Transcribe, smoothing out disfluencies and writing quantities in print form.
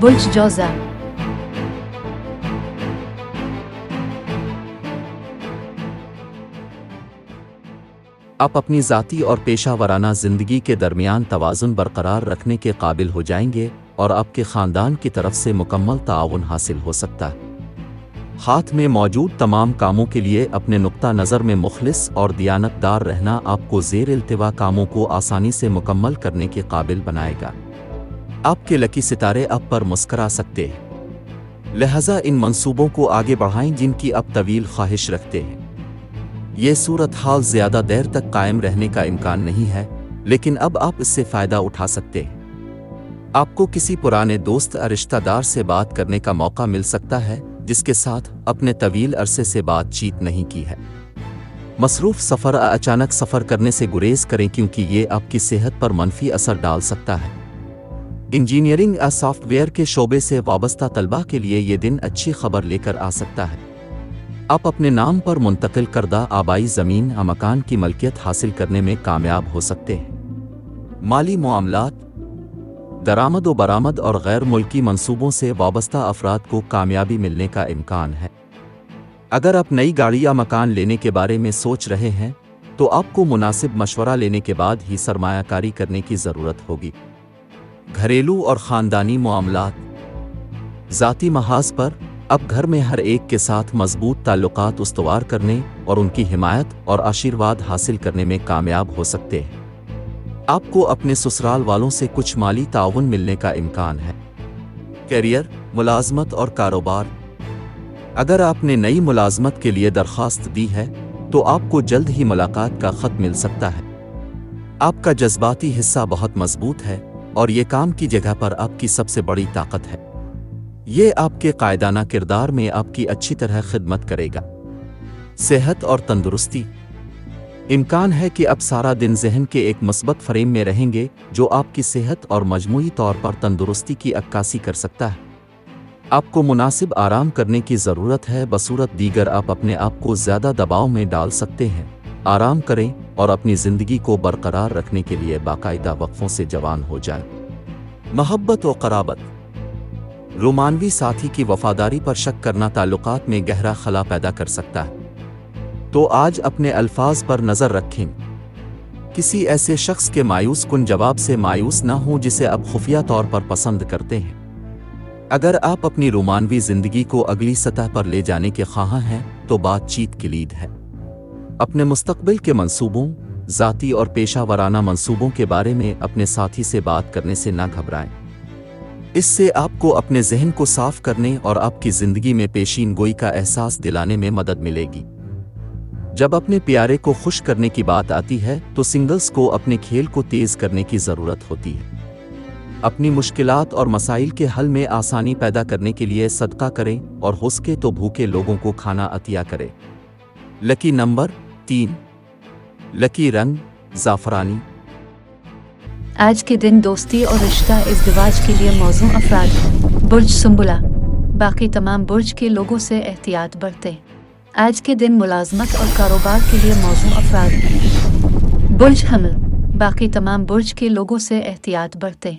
बुर्ज जौज़ा। आप अपनी ज़ाती और पेशा वराना ज़िंदगी के दरमियान तवाज़ुन बरकरार रखने के काबिल हो जाएंगे और आपके ख़ानदान की तरफ से मुकम्मल ताउन हासिल हो सकता है। हाथ में मौजूद तमाम कामों के लिए अपने नुक्ता नज़र में मुखलिस और दियानतदार रहना आपको ज़ेर इल्तिवा कामों को आसानी से मुकम्मल करने के काबिल बनाएगा। आपके लकी सितारे आप पर मुस्करा सकते हैं, लिहाजा इन मंसूबों को आगे बढ़ाएं जिनकी आप तवील ख्वाहिश रखते हैं। ये सूरत हाल ज़्यादा देर तक कायम रहने का इम्कान नहीं है, लेकिन अब आप इससे फ़ायदा उठा सकते हैं। आपको किसी पुराने दोस्त या रिश्तेदार से बात करने का मौका मिल सकता है जिसके साथ अपने तवील अरसे से बातचीत नहीं की है। मसरूफ़ सफ़र अचानक सफ़र करने से गुरेज करें क्योंकि ये आपकी सेहत पर मनफी असर डाल सकता है। इंजीनियरिंग या सॉफ्टवेयर के शोबे से वाबस्ता तलबा के लिए ये दिन अच्छी खबर लेकर आ सकता है। आप अपने नाम पर मुंतकिल करदा आबाई ज़मीन या मकान की मलकियत हासिल करने में कामयाब हो सकते हैं। माली मामलात, दरामद व बरामद और गैर मुल्की मंसूबों से वाबस्ता अफराद को कामयाबी मिलने का इम्कान है। अगर आप नई गाड़ी या मकान लेने के बारे में सोच रहे हैं तो आपको मुनासिब मशवरा लेने के बाद ही सरमायाकारी करने की ज़रूरत होगी। घरेलू और ख़ानदानी मामलात, ज़ाती महाज पर अब घर में हर एक के साथ मजबूत ताल्लुकात उस्तवार करने और उनकी हिमायत और आशीर्वाद हासिल करने में कामयाब हो सकते हैं। आपको अपने ससुराल वालों से कुछ माली ताउन मिलने का इम्कान है। कैरियर, मुलाजमत और कारोबार, अगर आपने नई मुलाजमत के लिए दरख्वास्त दी है तो आपको जल्द ही मुलाकात का ख़त मिल सकता है। आपका जज्बाती हिस्सा बहुत मजबूत है और ये काम की जगह पर आपकी सबसे बड़ी ताकत है। ये आपके कायदाना किरदार में आपकी अच्छी तरह खिदमत करेगा। सेहत और तंदुरुस्ती, इम्कान है कि आप सारा दिन जहन के एक मस्बत फ्रेम में रहेंगे जो आपकी सेहत और मजमूई तौर पर तंदुरुस्ती की अक्कासी कर सकता है। आपको मुनासिब आराम करने की ज़रूरत है, बसूरत दीगर आप अपने आप को ज़्यादा दबाव में डाल सकते हैं। आराम करें और अपनी ज़िंदगी को बरकरार रखने के लिए बाकायदा वक्फों से जवान हो जाएं। मोहब्बत व क़राबत, रोमानवी साथी की वफादारी पर शक करना ताल्लुकात में गहरा खला पैदा कर सकता है, तो आज अपने अल्फाज पर नज़र रखें। किसी ऐसे शख्स के मायूस कुन जवाब से मायूस ना हो जिसे आप खुफिया तौर पर पसंद करते हैं। अगर आप अपनी रोमानवी ज़िंदगी को अगली सतह पर ले जाने के ख्वाह हैं तो बातचीत किलीद है। अपने मुस्तकबिल के मंसूबों, ज़ाती और पेशा वराना मंसूबों के बारे में अपने साथी से बात करने से ना घबराएं। इससे आपको अपने जहन को साफ करने और आपकी ज़िंदगी में पेशीन गोई का एहसास दिलाने में मदद मिलेगी। जब अपने प्यारे को खुश करने की बात आती है तो सिंगल्स को अपने खेल को तेज़ करने की ज़रूरत होती है। अपनी मुश्किलात और मसाइल के हल में आसानी पैदा करने के लिए सदका करें और हो सके तो भूखे लोगों को खाना अतिया करें। लकी नंबर 3, लकी रंग ज़ाफ़रानी। आज के दिन दोस्ती और रिश्ता इज़्दिवाज के लिए मौजू अफराद हैं। बुर्ज सुंबुला, बाकी तमाम बुर्ज के लोगों से एहतियात बरतें। आज के दिन मुलाजमत और कारोबार के लिए मौजू अफराद हैं। बुर्ज हमल, बाकी तमाम बुर्ज के लोगों से एहतियात बरतें।